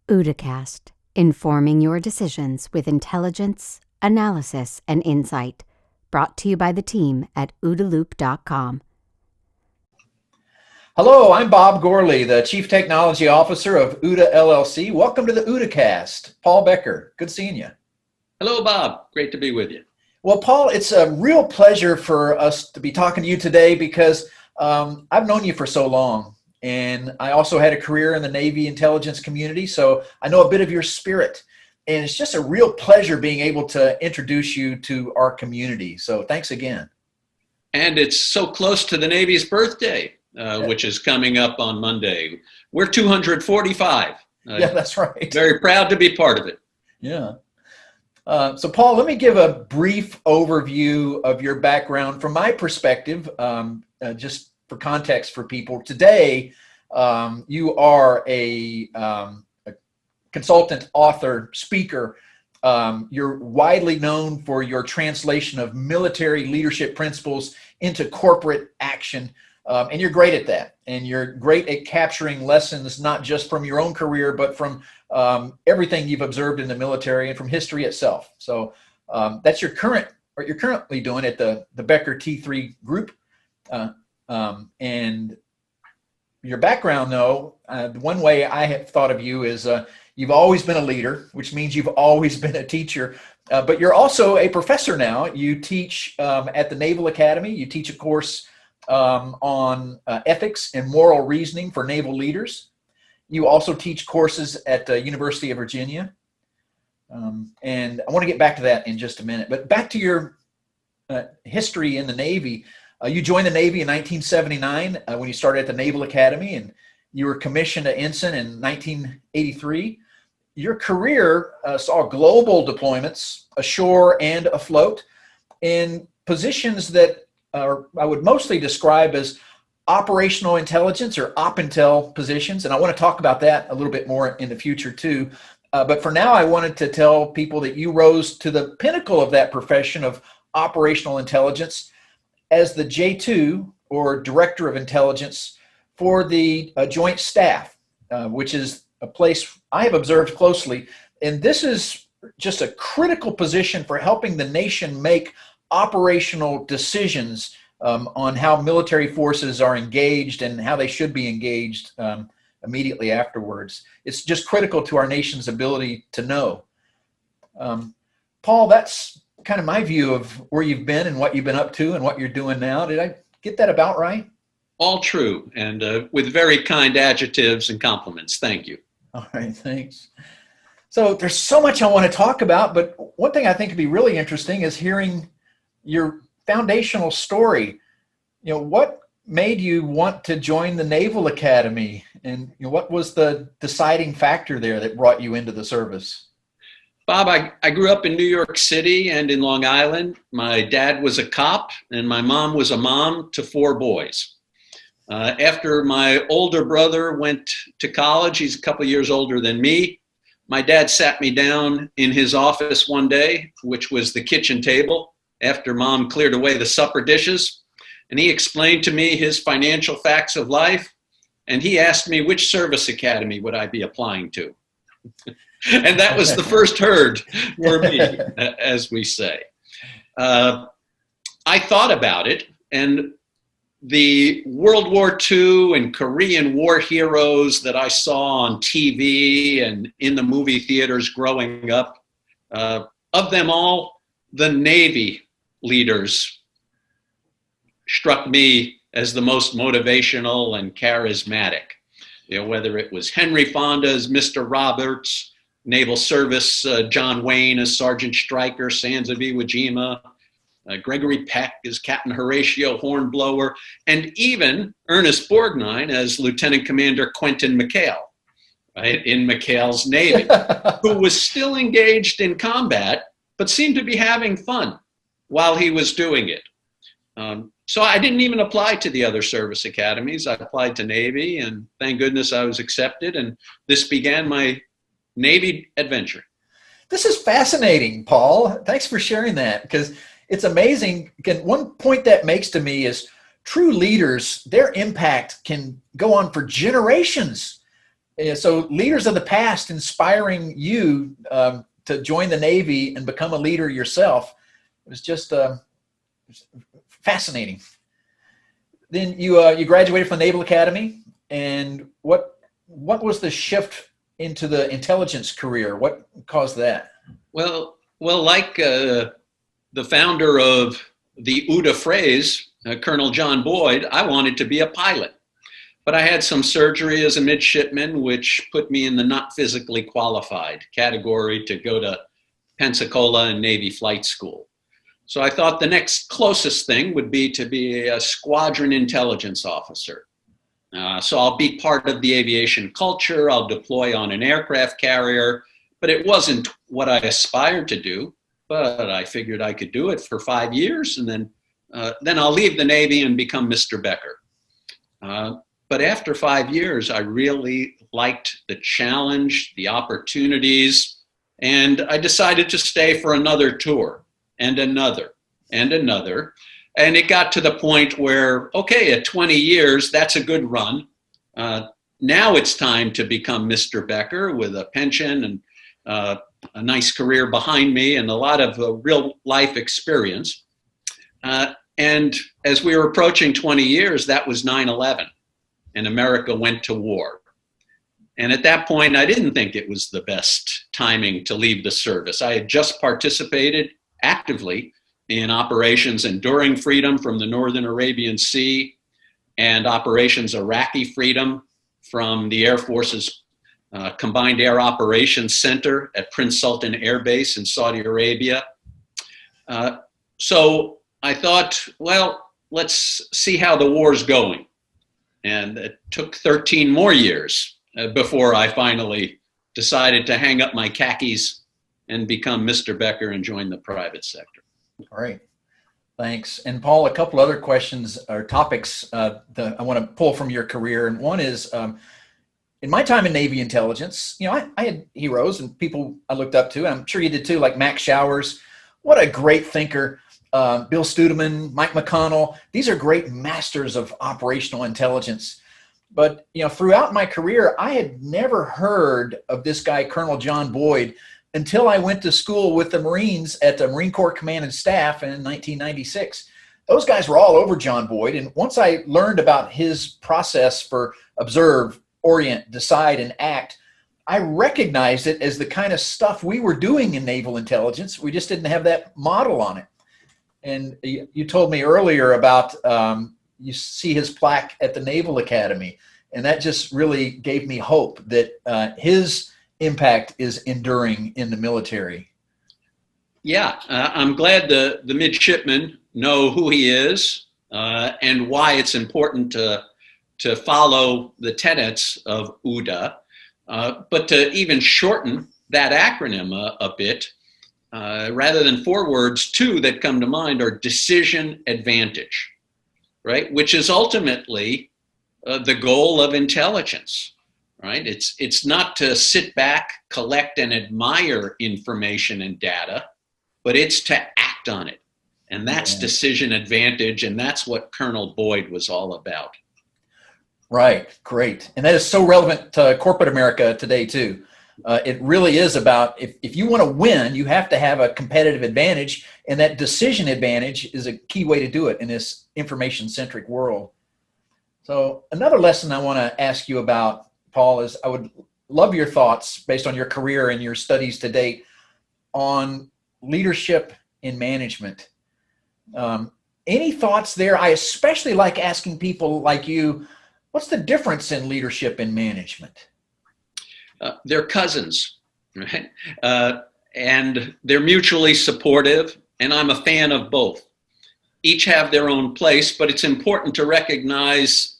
OODAcast, informing your decisions with intelligence, analysis, and insight. Brought to you by the team at OODAloop.com. Hello, I'm Bob Gorley, the Chief Technology Officer of OODA LLC. Welcome to the OODAcast. Paul Becker, good seeing you. Hello, Bob. Great to be with you. Well, Paul, it's a real pleasure for us to be talking to you today because I've known you for so long. And I also had a career in the Navy intelligence community, so I know a bit of your spirit. And it's just a real pleasure being able to introduce you to our community. So thanks again. And it's so close to the Navy's birthday, which is coming up on Monday. We're 245. Yeah, that's right. Very proud to be part of it. Yeah. So Paul, let me give a brief overview of your background from my perspective, just for context for people. Today, you are a consultant, author, speaker. You're widely known for your translation of military leadership principles into corporate action. And you're great at that. And you're great at capturing lessons, not just from your own career, but from everything you've observed in the military and from history itself. So that's what you're currently doing at the Becker T3 group. And your background, though, the one way I have thought of you is you've always been a leader, which means you've always been a teacher, but you're also a professor now. You teach at the Naval Academy. You teach a course on ethics and moral reasoning for naval leaders. You also teach courses at the University of Virginia. And I want to get back to that in just a minute, but back to your history in the Navy. You joined the Navy in 1979 when you started at the Naval Academy, and you were commissioned to ensign in 1983. Your career saw global deployments ashore and afloat in positions that I would mostly describe as operational intelligence or OPINTEL positions, and I want to talk about that a little bit more in the future too. But for now, I wanted to tell people that you rose to the pinnacle of that profession of operational intelligence as the J2, or Director of Intelligence, for the Joint Staff, which is a place I have observed closely. And this is just a critical position for helping the nation make operational decisions on how military forces are engaged and how they should be engaged immediately afterwards. It's just critical to our nation's ability to know. Paul, that's kind of my view of where you've been and what you've been up to and what you're doing now. Did I get that about right? All true, and with very kind adjectives and compliments. Thank you. All right, thanks. So there's so much I want to talk about, but one thing I think would be really interesting is hearing your foundational story. You know, what made you want to join the Naval Academy, and what was the deciding factor there that brought you into the service? Bob, I grew up in New York City and in Long Island. My dad was a cop and my mom was a mom to 4 boys. After my older brother went to college, he's a couple years older than me, my dad sat me down in his office one day, which was the kitchen table, after mom cleared away the supper dishes, and he explained to me his financial facts of life, and he asked me which service academy would I be applying to. And that was the first herd for me, as we say. I thought about it, and the World War II and Korean War heroes that I saw on TV and in the movie theaters growing up, of them all, the Navy leaders struck me as the most motivational and charismatic. You know, whether it was Henry Fonda as Mr. Roberts, Naval Service, John Wayne as Sergeant Stryker, Sands of Iwo Jima, Gregory Peck as Captain Horatio Hornblower, and even Ernest Borgnine as Lieutenant Commander Quentin McHale, right, in McHale's Navy, who was still engaged in combat, but seemed to be having fun while he was doing it. So I didn't even apply to the other service academies. I applied to Navy, and thank goodness I was accepted, and this began my Navy adventure. This is fascinating, Paul. Thanks for sharing that, because it's amazing. Again, one point that makes to me is true leaders, their impact can go on for generations. So leaders of the past inspiring you to join the Navy and become a leader yourself. It was just fascinating. Then you graduated from the Naval Academy, and what was the shift into the intelligence career? What caused that? Well, like the founder of the OODA phrase, Colonel John Boyd, I wanted to be a pilot. But I had some surgery as a midshipman, which put me in the not physically qualified category to go to Pensacola and Navy Flight School. So I thought the next closest thing would be to be a squadron intelligence officer. So I'll be part of the aviation culture, I'll deploy on an aircraft carrier, but it wasn't what I aspired to do, but I figured I could do it for 5 years, and then I'll leave the Navy and become Mr. Becker. But after 5 years, I really liked the challenge, the opportunities, and I decided to stay for another tour and another and another. And it got to the point where, okay, at 20 years, that's a good run. Now it's time to become Mr. Becker with a pension and a nice career behind me and a lot of real life experience. And as we were approaching 20 years, that was 9/11. And America went to war. And at that point, I didn't think it was the best timing to leave the service. I had just participated actively in Operations Enduring Freedom from the Northern Arabian Sea and Operations Iraqi Freedom from the Air Force's Combined Air Operations Center at Prince Sultan Air Base in Saudi Arabia. So I thought, well, let's see how the war's going. And it took 13 more years before I finally decided to hang up my khakis and become Mr. Becker and join the private sector. All right. Thanks. And Paul, a couple other questions or topics that I want to pull from your career. And one is, in my time in Navy intelligence, I had heroes and people I looked up to, and I'm sure you did too, like Max Showers. What a great thinker. Bill Studeman, Mike McConnell, these are great masters of operational intelligence. But, throughout my career, I had never heard of this guy, Colonel John Boyd, until I went to school with the Marines at the Marine Corps Command and Staff in 1996. Those guys were all over John Boyd. And once I learned about his process for observe, orient, decide, and act, I recognized it as the kind of stuff we were doing in naval intelligence. We just didn't have that model on it. And you told me earlier about you see his plaque at the Naval Academy, and that just really gave me hope that his impact is enduring in the military. Yeah, I'm glad the midshipmen know who he is and why it's important to follow the tenets of OODA, but to even shorten that acronym a bit. Rather than 4 words, 2 that come to mind are decision advantage, right? Which is ultimately the goal of intelligence, right? It's not to sit back, collect and admire information and data, but it's to act on it. And that's decision advantage. And that's what Colonel Boyd was all about. Right. Great. And that is so relevant to corporate America today too. It really is about if you want to win, you have to have a competitive advantage, and that decision advantage is a key way to do it in this information-centric world. So another lesson I want to ask you about, Paul, is I would love your thoughts based on your career and your studies to date on leadership in management. Any thoughts there? I especially like asking people like you, what's the difference in leadership and management? They're cousins, right? And they're mutually supportive, and I'm a fan of both. Each have their own place, but it's important to recognize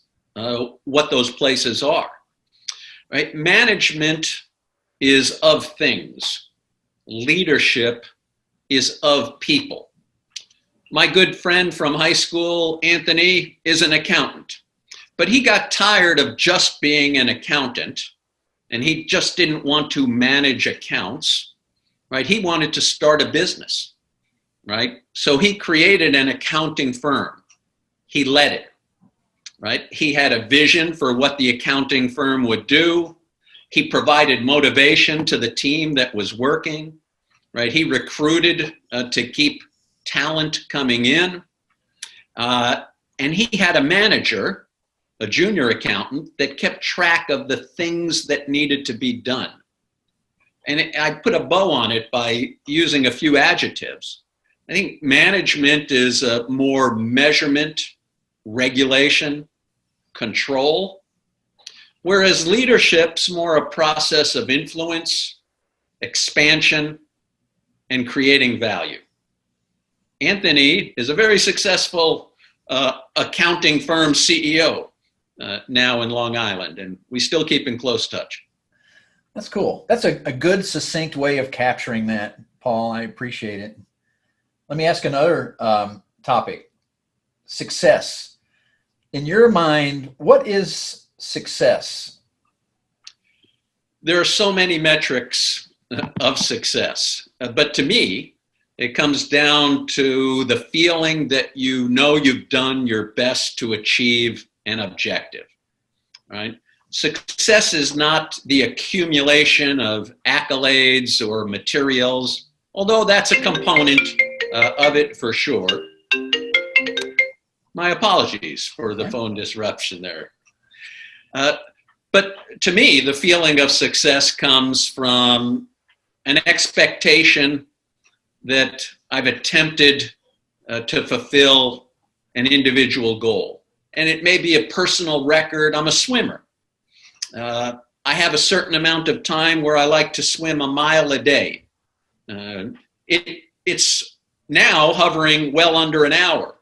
what those places are, right? Management is of things. Leadership is of people. My good friend from high school, Anthony, is an accountant, but he got tired of just being an accountant. And he just didn't want to manage accounts, right? He wanted to start a business, right? So he created an accounting firm. He led it, right? He had a vision for what the accounting firm would do. He provided motivation to the team that was working, right? He recruited to keep talent coming in. And he had a manager, a junior accountant, that kept track of the things that needed to be done. And I put a bow on it by using a few adjectives. I think management is more measurement, regulation, control, whereas leadership's more a process of influence, expansion, and creating value. Anthony is a very successful accounting firm CEO now in Long Island, and we still keep in close touch. That's cool. That's a good, succinct way of capturing that, Paul. I appreciate it. Let me ask another topic. Success. In your mind, what is success? There are so many metrics of success, but to me, it comes down to the feeling that you know you've done your best to achieve an objective, right? Success is not the accumulation of accolades or materials, although that's a component of it for sure. My apologies for the phone disruption there. But to me, the feeling of success comes from an expectation that I've attempted to fulfill an individual goal. And it may be a personal record. I'm a swimmer. I have a certain amount of time where I like to swim a mile a day. It's now hovering well under an hour.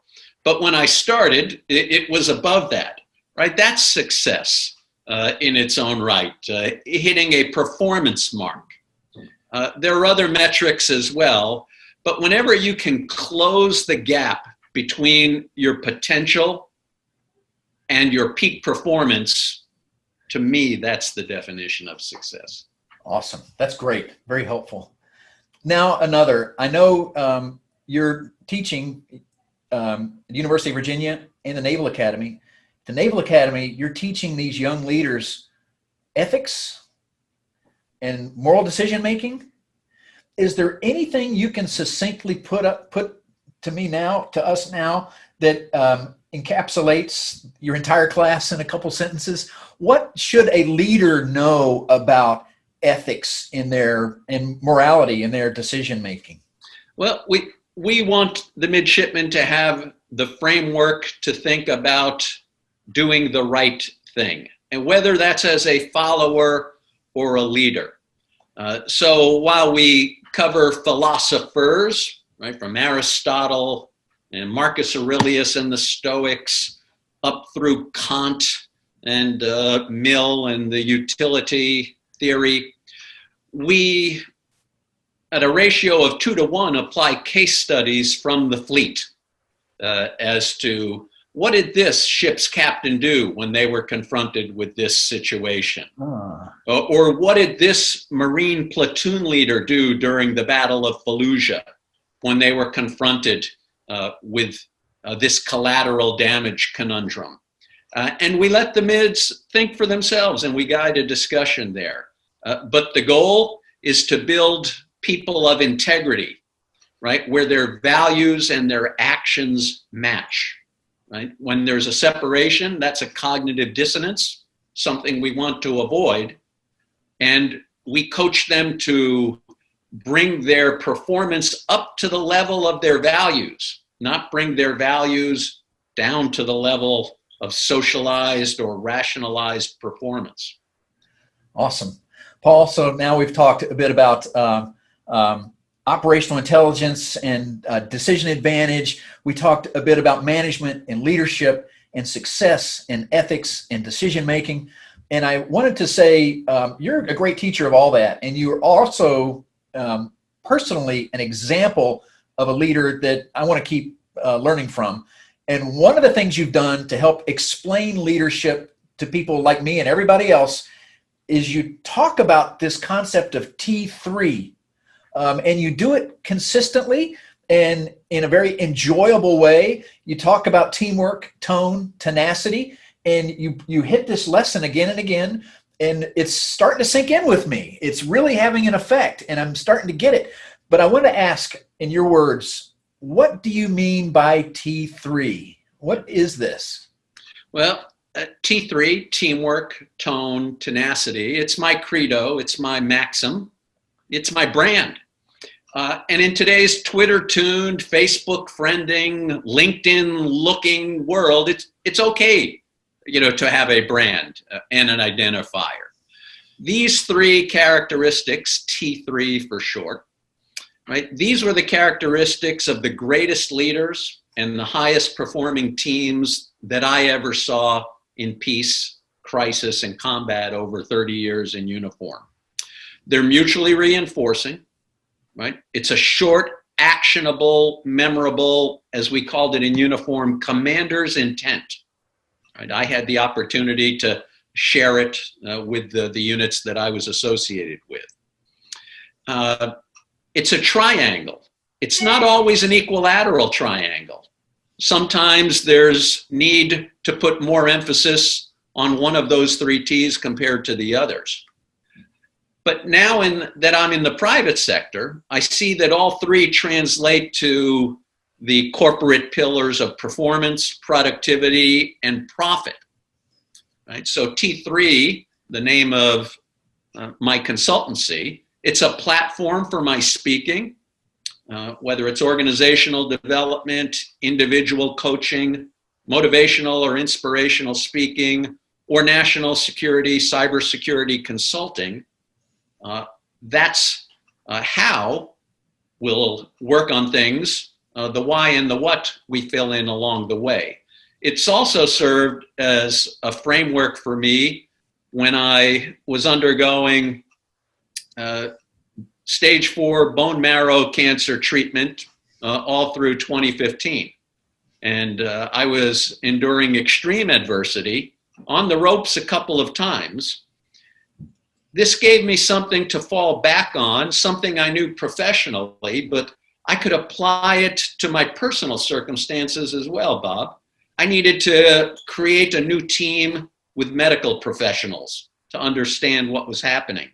But when I started, it was above that, right? That's success in its own right, hitting a performance mark. There are other metrics as well, but whenever you can close the gap between your potential and your peak performance, to me, that's the definition of success. Awesome. That's great. Very helpful. Now, another. I know you're teaching at the University of Virginia and the Naval Academy. The Naval Academy, you're teaching these young leaders ethics and moral decision making. Is there anything you can succinctly put to us now that encapsulates your entire class in a couple sentences? What should a leader know about ethics and morality in their decision making? Well, we want the midshipmen to have the framework to think about doing the right thing, and whether that's as a follower or a leader. So while we cover philosophers, right, from Aristotle and Marcus Aurelius and the Stoics, up through Kant and Mill and the utility theory, we, at a ratio of 2-to-1, apply case studies from the fleet as to what did this ship's captain do when they were confronted with this situation? Or what did this Marine platoon leader do during the Battle of Fallujah when they were confronted with this collateral damage conundrum? And we let the mids think for themselves, and we guide a discussion there. But the goal is to build people of integrity, right, where their values and their actions match. Right? When there's a separation, that's a cognitive dissonance, something we want to avoid. And we coach them to bring their performance up to the level of their values, not bring their values down to the level of socialized or rationalized performance. Awesome. Paul, so now we've talked a bit about operational intelligence and decision advantage. We talked a bit about management and leadership and success and ethics and decision making. And I wanted to say you're a great teacher of all that. And you're also personally an example of a leader that I want to keep learning from. And one of the things you've done to help explain leadership to people like me and everybody else is you talk about this concept of T3. And you do it consistently and in a very enjoyable way. You talk about teamwork, tone, tenacity, and you hit this lesson again and again. and it's starting to sink in with me. It's really having an effect, and I'm starting to get it. But I want to ask, in your words, what do you mean by T3? What is this? Well, T3, teamwork, tone, tenacity. It's my credo. It's my maxim. It's my brand. And in today's Twitter-tuned, Facebook-friending, LinkedIn-looking world, it's okay, to have a brand and an identifier. These three characteristics, T3 for short, right? These were the characteristics of the greatest leaders and the highest performing teams that I ever saw in peace, crisis, and combat over 30 years in uniform. They're mutually reinforcing, right? It's a short, actionable, memorable, as we called it in uniform, commander's intent. Right? I had the opportunity to share it with the units that I was associated with. It's a triangle. It's not always an equilateral triangle. Sometimes there's need to put more emphasis on one of those three T's compared to the others. But now that I'm in the private sector, I see that all three translate to the corporate pillars of performance, productivity, and profit. Right? So T3, the name of my consultancy, it's a platform for my speaking, whether it's organizational development, individual coaching, motivational or inspirational speaking, or national security, cybersecurity consulting. That's how we'll work on things. The why and the what we fill in along the way. It's also served as a framework for me when I was undergoing stage 4 bone marrow cancer treatment all through 2015. And I was enduring extreme adversity, on the ropes a couple of times. This gave me something to fall back on, something I knew professionally, but I could apply it to my personal circumstances as well, Bob. I needed to create a new team with medical professionals to understand what was happening.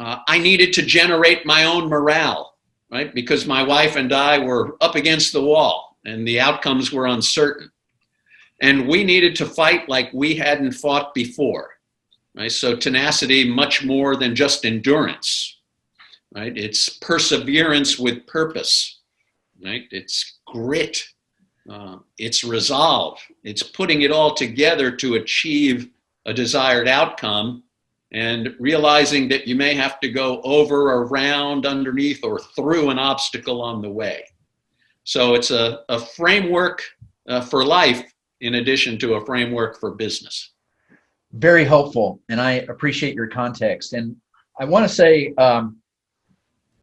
I needed to generate my own morale, right? Because my wife and I were up against the wall and the outcomes were uncertain. And we needed to fight like we hadn't fought before, right? So tenacity, much more than just endurance, right? It's perseverance with purpose, right? It's grit, it's resolve, it's putting it all together to achieve a desired outcome, and realizing that you may have to go over, around, underneath, or through an obstacle on the way. So it's a framework for life in addition to a framework for business. Very helpful, and I appreciate your context. And I want to say,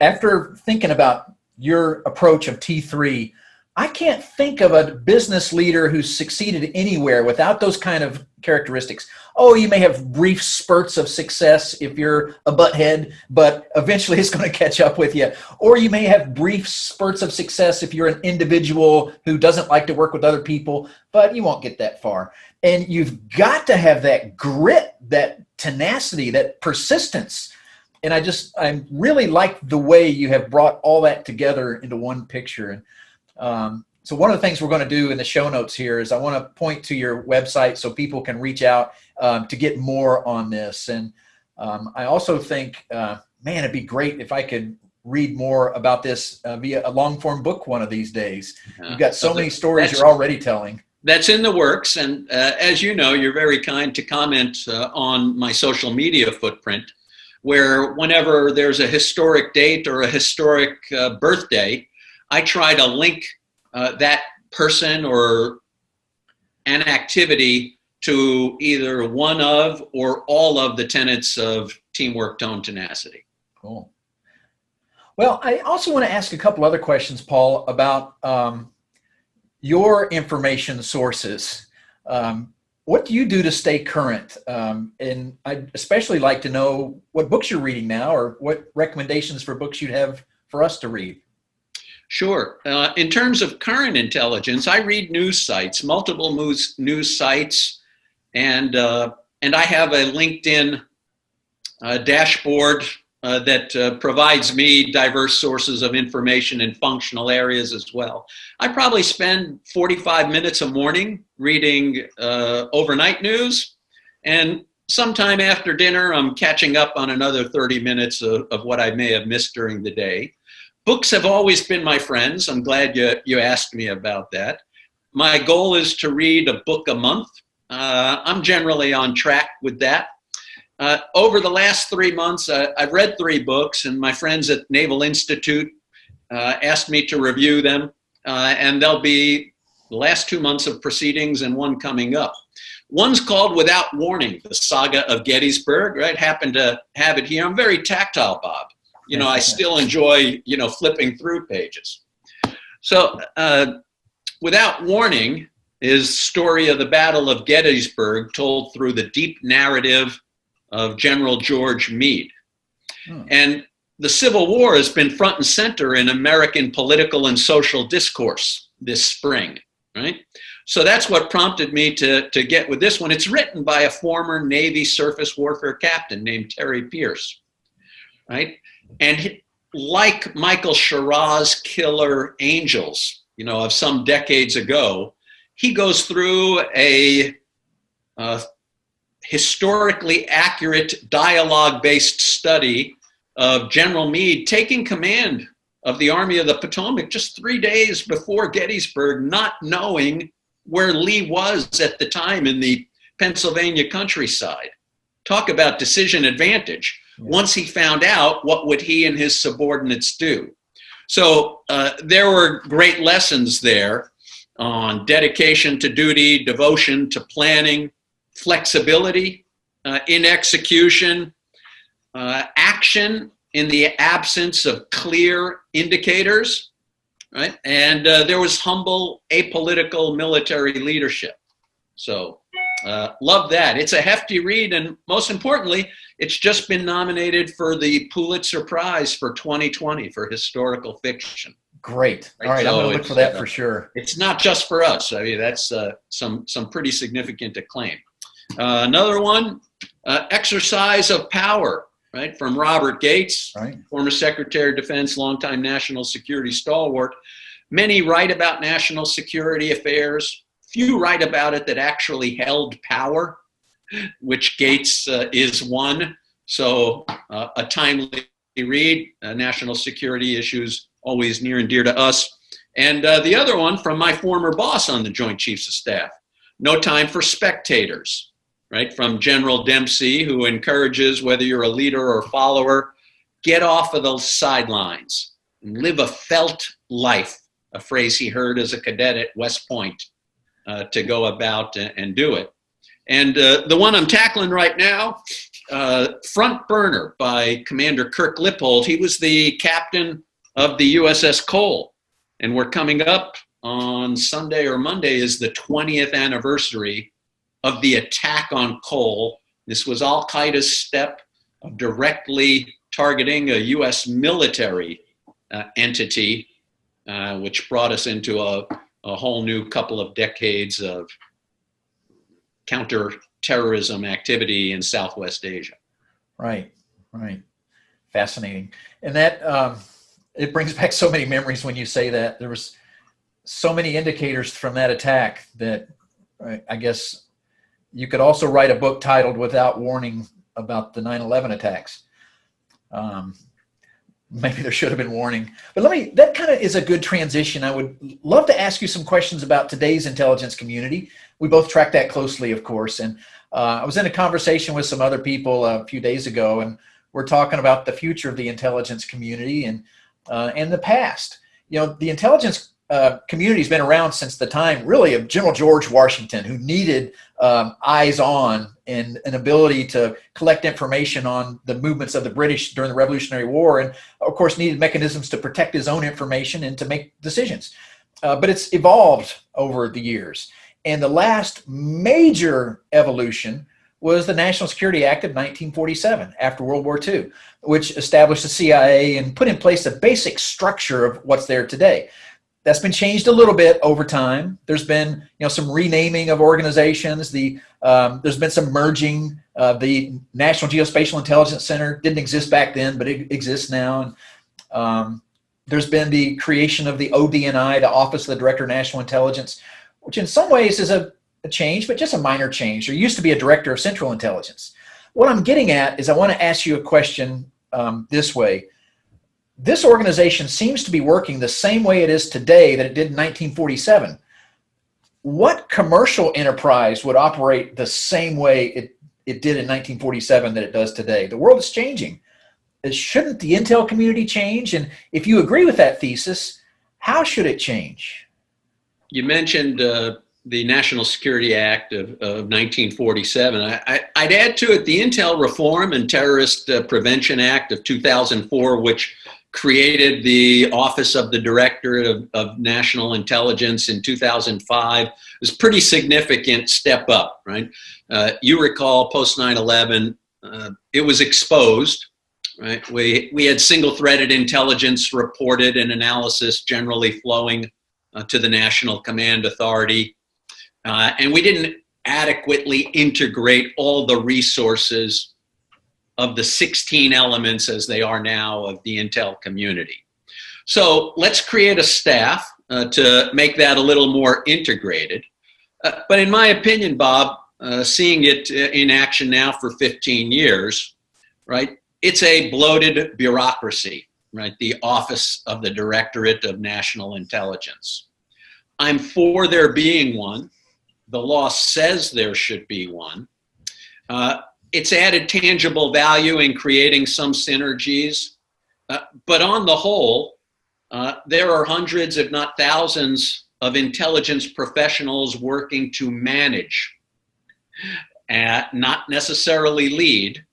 after thinking about your approach of T3, I can't think of a business leader who's succeeded anywhere without those kind of characteristics. Oh, you may have brief spurts of success if you're a butthead, but eventually it's going to catch up with you. Or you may have brief spurts of success if you're an individual who doesn't like to work with other people, but you won't get that far. And you've got to have that grit, that tenacity, that persistence. And I really like the way you have brought all that together into one picture. So one of the things we're going to do in the show notes here is I want to point to your website so people can reach out to get more on this. And I also think, man, it'd be great if I could read more about this via a long form book one of these days. You've got so many stories you're already telling. That's in the works. And as you know, you're very kind to comment on my social media footprint, where whenever there's a historic date or a historic birthday, I try to link that person or an activity to either one of or all of the tenets of teamwork, tone, tenacity. Cool. Well, I also want to ask a couple other questions, Paul, about your information sources. What do you do to stay current? And I'd especially like to know what books you're reading now, or what recommendations for books you'd have for us to read. Sure. In terms of current intelligence, I read news sites, multiple news sites, and and I have a LinkedIn dashboard that provides me diverse sources of information in functional areas as well. I probably spend 45 minutes a morning reading overnight news, and sometime after dinner, I'm catching up on another 30 minutes of what I may have missed during the day. Books have always been my friends. I'm glad you asked me about that. My goal is to read a book a month. I'm generally on track with that. Over the last 3 months, I've read 3 books, and my friends at Naval Institute asked me to review them, and there'll be the last 2 months of proceedings and one coming up. One's called Without Warning, the Saga of Gettysburg, right? Happen to have it here. I'm very tactile, Bob. You know, I still enjoy, flipping through pages. So Without Warning is story of the Battle of Gettysburg told through the deep narrative of General George Meade. And the Civil War has been front and center in American political and social discourse this spring, right? So that's what prompted me to get with this one. It's written by a former Navy surface warfare captain named Terry Pierce, right? And like Michael Schirra's Killer Angels, of some decades ago, he goes through a historically accurate dialogue-based study of General Meade taking command of the Army of the Potomac just 3 days before Gettysburg, not knowing where Lee was at the time in the Pennsylvania countryside. Talk about decision advantage. Once he found out, what would he and his subordinates do? So there were great lessons there on dedication to duty, devotion to planning, flexibility in execution, action in the absence of clear indicators, right? And there was humble, apolitical military leadership. So love that. It's a hefty read, and most importantly, it's just been nominated for the Pulitzer Prize for 2020 for historical fiction. Great. All right, so I'm going to look for that for sure. It's not just for us. I mean, that's some pretty significant acclaim. Another one, Exercise of Power, right, from Robert Gates, right, former Secretary of Defense, longtime national security stalwart. Many write about national security affairs. Few write about it that actually held power, which Gates is one. So a timely read, national security issues always near and dear to us. And the other one from my former boss on the Joint Chiefs of Staff, No Time for Spectators, right, from General Dempsey, who encourages, whether you're a leader or follower, get off of the sidelines and live a felt life, a phrase he heard as a cadet at West Point, to go about and do it. And the one I'm tackling right now, Front Burner by Commander Kirk Lippold. He was the captain of the USS Cole. And we're coming up on Sunday or Monday is the 20th anniversary of the attack on Cole. This was Al-Qaeda's step of directly targeting a U.S. military entity, which brought us into a whole new couple of decades of counterterrorism activity in Southwest Asia. Right. Fascinating. And that, it brings back so many memories when you say that. There was so many indicators from that attack that I guess you could also write a book titled Without Warning about the 9/11 attacks. Maybe there should have been warning. But that kind of is a good transition. I would love to ask you some questions about today's intelligence community. We both track that closely, of course. And I was in a conversation with some other people a few days ago, and we're talking about the future of the intelligence community and the past. The intelligence community has been around since the time, really, of General George Washington, who needed eyes on and an ability to collect information on the movements of the British during the Revolutionary War, and of course needed mechanisms to protect his own information and to make decisions. But it's evolved over the years. And the last major evolution was the National Security Act of 1947 after World War II, which established the CIA and put in place the basic structure of what's there today. That's been changed a little bit over time. There's been, some renaming of organizations. There's been some merging. The National Geospatial Intelligence Center didn't exist back then, but it exists now. And there's been the creation of the ODNI, the Office of the Director of National Intelligence, which in some ways is a change, but just a minor change. There used to be a Director of Central Intelligence. What I'm getting at is I want to ask you a question this way. This organization seems to be working the same way it is today that it did in 1947. What commercial enterprise would operate the same way it did in 1947 that it does today? The world is changing. Shouldn't the intel community change? And if you agree with that thesis, how should it change? You mentioned the National Security Act of 1947. I'd add to it the Intel Reform and Terrorist Prevention Act of 2004, which created the Office of the Director of National Intelligence in 2005. It was a pretty significant step up, right? You recall post 9/11, it was exposed, right? We had single-threaded intelligence reported and analysis generally flowing to the National Command Authority. And we didn't adequately integrate all the resources of the 16 elements as they are now of the intel community. So let's create a staff to make that a little more integrated. But in my opinion, Bob, seeing it in action now for 15 years, right, it's a bloated bureaucracy, right, the Office of the Directorate of National Intelligence. I'm for there being one. The law says there should be one. It's added tangible value in creating some synergies. But on the whole, there are hundreds, if not thousands, of intelligence professionals working to manage, not necessarily lead.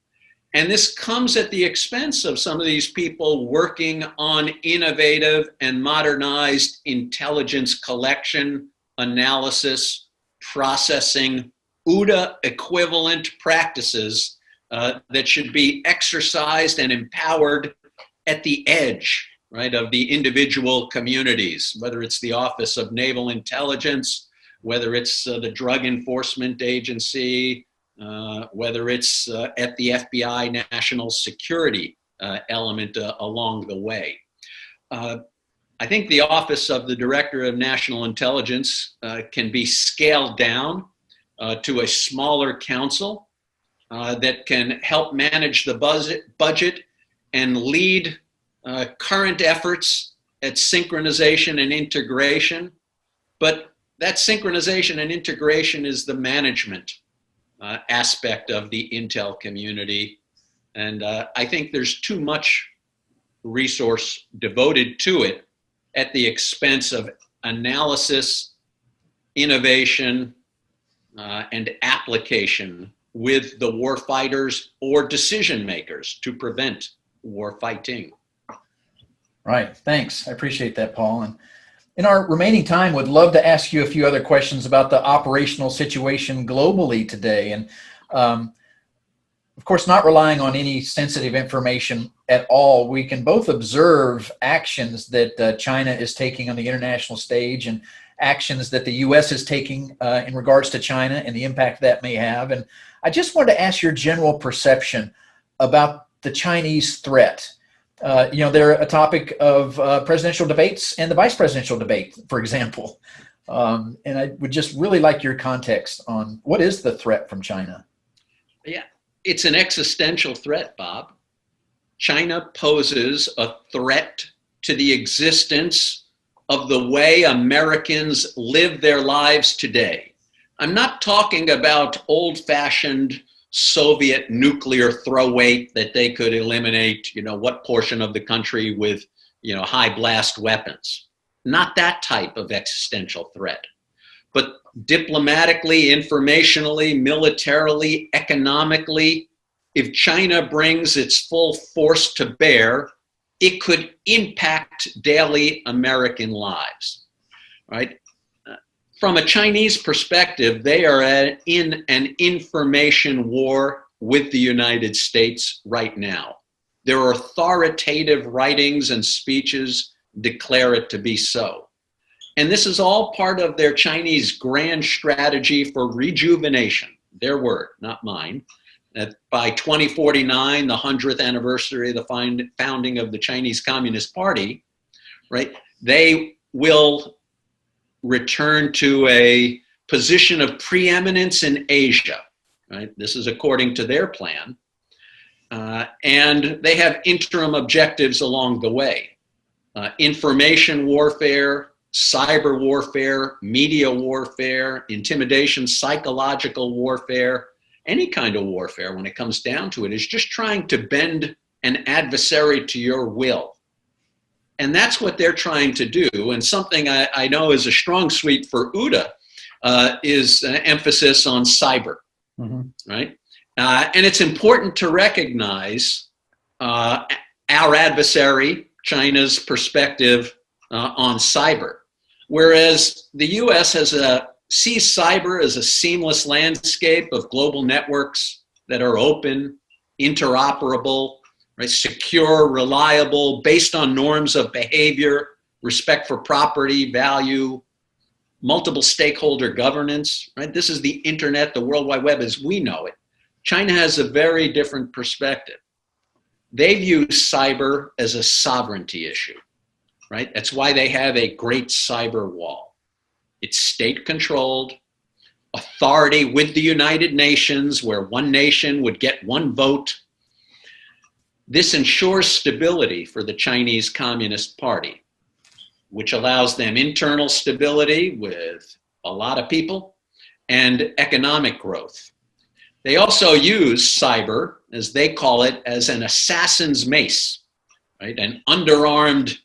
And this comes at the expense of some of these people working on innovative and modernized intelligence collection, analysis, processing, OODA equivalent practices that should be exercised and empowered at the edge, right, of the individual communities, whether it's the Office of Naval Intelligence, whether it's the Drug Enforcement Agency, whether it's at the FBI national security element along the way. I think the Office of the Director of National Intelligence can be scaled down to a smaller council that can help manage the budget and lead current efforts at synchronization and integration. But that synchronization and integration is the management aspect of the intel community. And I think there's too much resource devoted to it at the expense of analysis, innovation, and application with the war fighters or decision makers to prevent war fighting. Right. Thanks. I appreciate that, Paul. And in our remaining time, would love to ask you a few other questions about the operational situation globally today. And of course, not relying on any sensitive information at all, we can both observe actions that China is taking on the international stage and actions that the U.S. is taking in regards to China and the impact that may have. And I just wanted to ask your general perception about the Chinese threat. They're a topic of presidential debates and the vice presidential debate, for example. And I would just really like your context on what is the threat from China? Yeah, it's an existential threat, Bob. China poses a threat to the existence of the way Americans live their lives today. I'm not talking about old-fashioned Soviet nuclear throw weight that they could eliminate, what portion of the country with, high blast weapons. Not that type of existential threat. But diplomatically, informationally, militarily, economically, if China brings its full force to bear, it could impact daily American lives, right? From a Chinese perspective, they are in an information war with the United States right now. Their authoritative writings and speeches declare it to be so. And this is all part of their Chinese grand strategy for rejuvenation, their word, not mine. That by 2049, the 100th anniversary of the founding of the Chinese Communist Party, right, they will return to a position of preeminence in Asia, right? This is according to their plan. And they have interim objectives along the way. Information warfare, cyber warfare, media warfare, intimidation, psychological warfare, any kind of warfare when it comes down to it is just trying to bend an adversary to your will. And that's what they're trying to do. And something I know is a strong suit for OODA is emphasis on cyber, right? And it's important to recognize our adversary, China's perspective on cyber. Whereas the US sees cyber as a seamless landscape of global networks that are open, interoperable, right, secure, reliable, based on norms of behavior, respect for property, value, multiple stakeholder governance, right? This is the internet, the World Wide Web as we know it. China has a very different perspective. They view cyber as a sovereignty issue, right? That's why they have a great cyber wall. It's state-controlled, authority with the United Nations, where one nation would get one vote. This ensures stability for the Chinese Communist Party, which allows them internal stability with a lot of people and economic growth. They also use cyber, as they call it, as an assassin's mace, right? An underarmed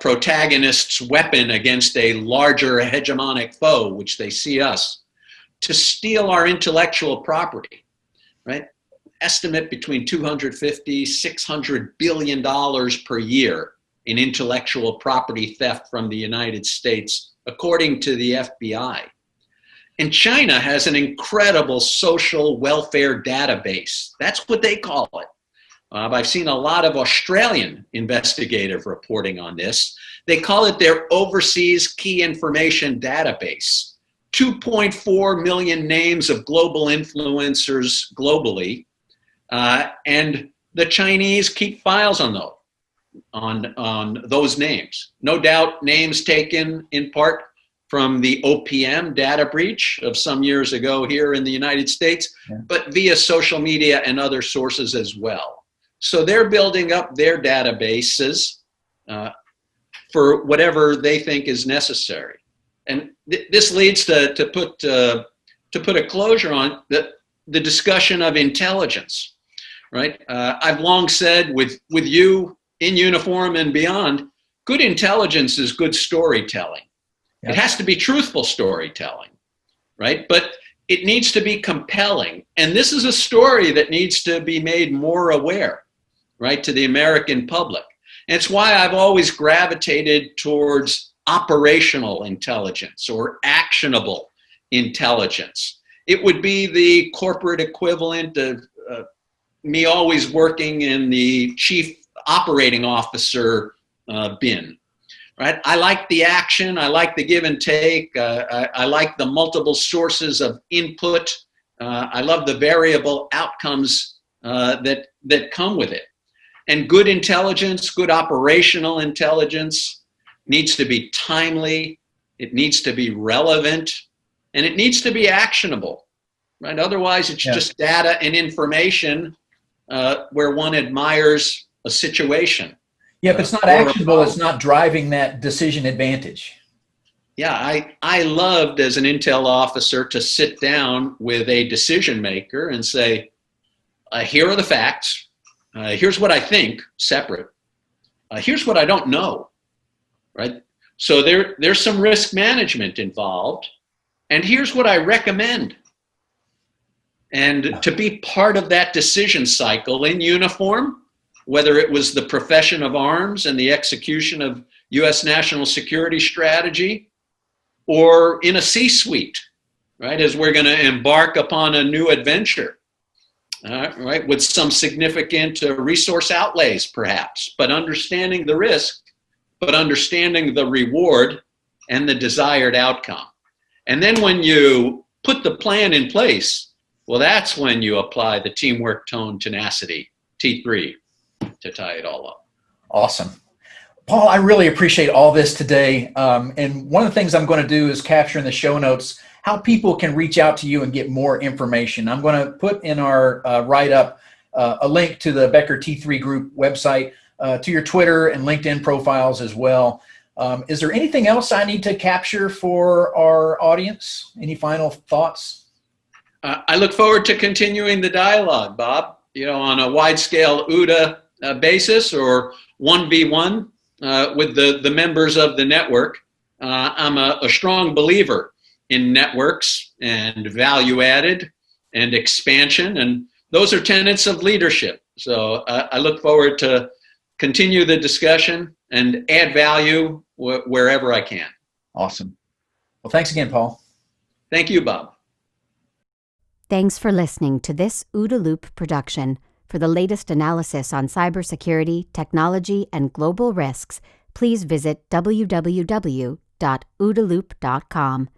protagonist's weapon against a larger hegemonic foe, which they see us, to steal our intellectual property, right? Estimate between $250, $600 billion per year in intellectual property theft from the United States, according to the FBI. And China has an incredible social welfare database. That's what they call it. I've seen a lot of Australian investigative reporting on this. They call it their overseas key information database. 2.4 million names of global influencers globally. And the Chinese keep files on those names. No doubt names taken in part from the OPM data breach of some years ago here in the United States, but via social media and other sources as well. So they're building up their databases for whatever they think is necessary. And this leads to put a closure on the discussion of intelligence, right? I've long said with you in uniform and beyond, good intelligence is good storytelling. It has to be truthful storytelling, right? But it needs to be compelling. And this is a story that needs to be made more aware, right, to the American public. And it's why I've always gravitated towards operational intelligence or actionable intelligence. It would be the corporate equivalent of me always working in the chief operating officer bin. Right? I like the action. I like the give and take. I like the multiple sources of input. I love the variable outcomes that come with it. And good intelligence, good operational intelligence needs to be timely. It needs to be relevant, and it needs to be actionable. Right? Otherwise, it's just data and information where one admires a situation. Yeah, if it's not actionable, it's not driving that decision advantage. Yeah, I loved as an intel officer to sit down with a decision maker and say, here are the facts. Here's what I think, separate. Here's what I don't know, right? So there's some risk management involved. And here's what I recommend. And to be part of that decision cycle in uniform, whether it was the profession of arms and the execution of U.S. national security strategy, or in a C-suite, right, as we're going to embark upon a new adventure, right, with some significant resource outlays, perhaps, but understanding the risk, but understanding the reward, and the desired outcome. And then when you put the plan in place, well, that's when you apply the teamwork, tone, tenacity, T3, to tie it all up. Awesome. Paul, I really appreciate all this today. And one of the things I'm going to do is capture in the show notes how people can reach out to you and get more information. I'm going to put in our write-up a link to the Becker T3 Group website, to your Twitter and LinkedIn profiles as well. Is there anything else I need to capture for our audience? Any final thoughts? I look forward to continuing the dialogue, Bob, on a wide-scale OODA basis or 1v1 with the members of the network. I'm a strong believer in networks and value added and expansion, and those are tenets of leadership. So I look forward to continue the discussion and add value wherever I can. Awesome. Well, thanks again, Paul. Thank you, Bob. Thanks for listening to this OODA Loop production. For the latest analysis on cybersecurity, technology, and global risks, please visit www.oodaloop.com.